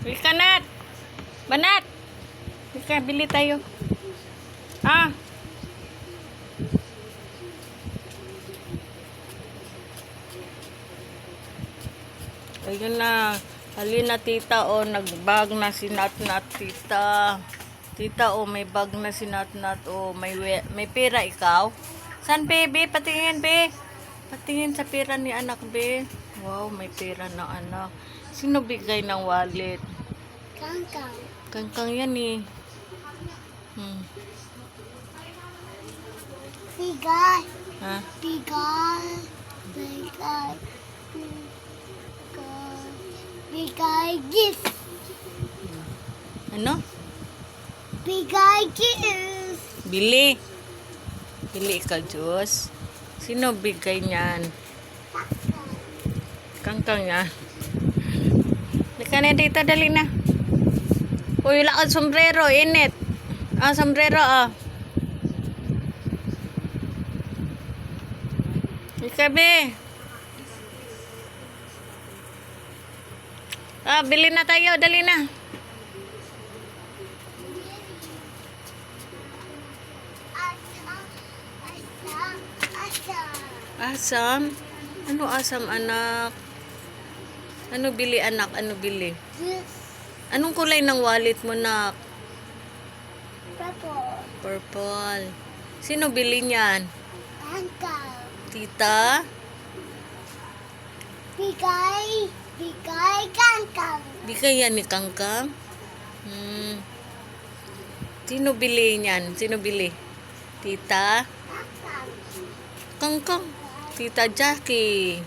Halika, Nat. Banat. Halika, bili tayo. Ah. Ayun na. Halina, tita, oh. Nagbag na si Nat-Nat, tita. Tita, oh, may bag na si Nat-Nat, oh. May pera ikaw? San, baby? Patingin, be. Patingin sa pera ni anak, be. Wow, may pera ng anak. Sino bigay ng wallet? Kangkang. Kangkang yan, eh. Bigay. Ha? Bigay. Bigay. Bigay gift. Ano? Bigay gift. Bili. Bili ka, Diyos. Sino bigay niyan? Kangkang yan. Halika na, tita, dali na. Uy, lakad sombrero, init. Ah, sombrero, ah. Halika, be. Ah, bili na tayo, dali na. Asam? Ano asam, anak? Ano bili, anak? Ano bili? Anong kulay ng wallet mo, nak? Purple. Purple. Sino bili niyan? Kangkang. Tita? Bigay. Bigay kangkang. Bigay yan ni Kangkang? Sino bili niyan? Sino bili? Tita? Kangkang. Kangkang. Tita Jackie.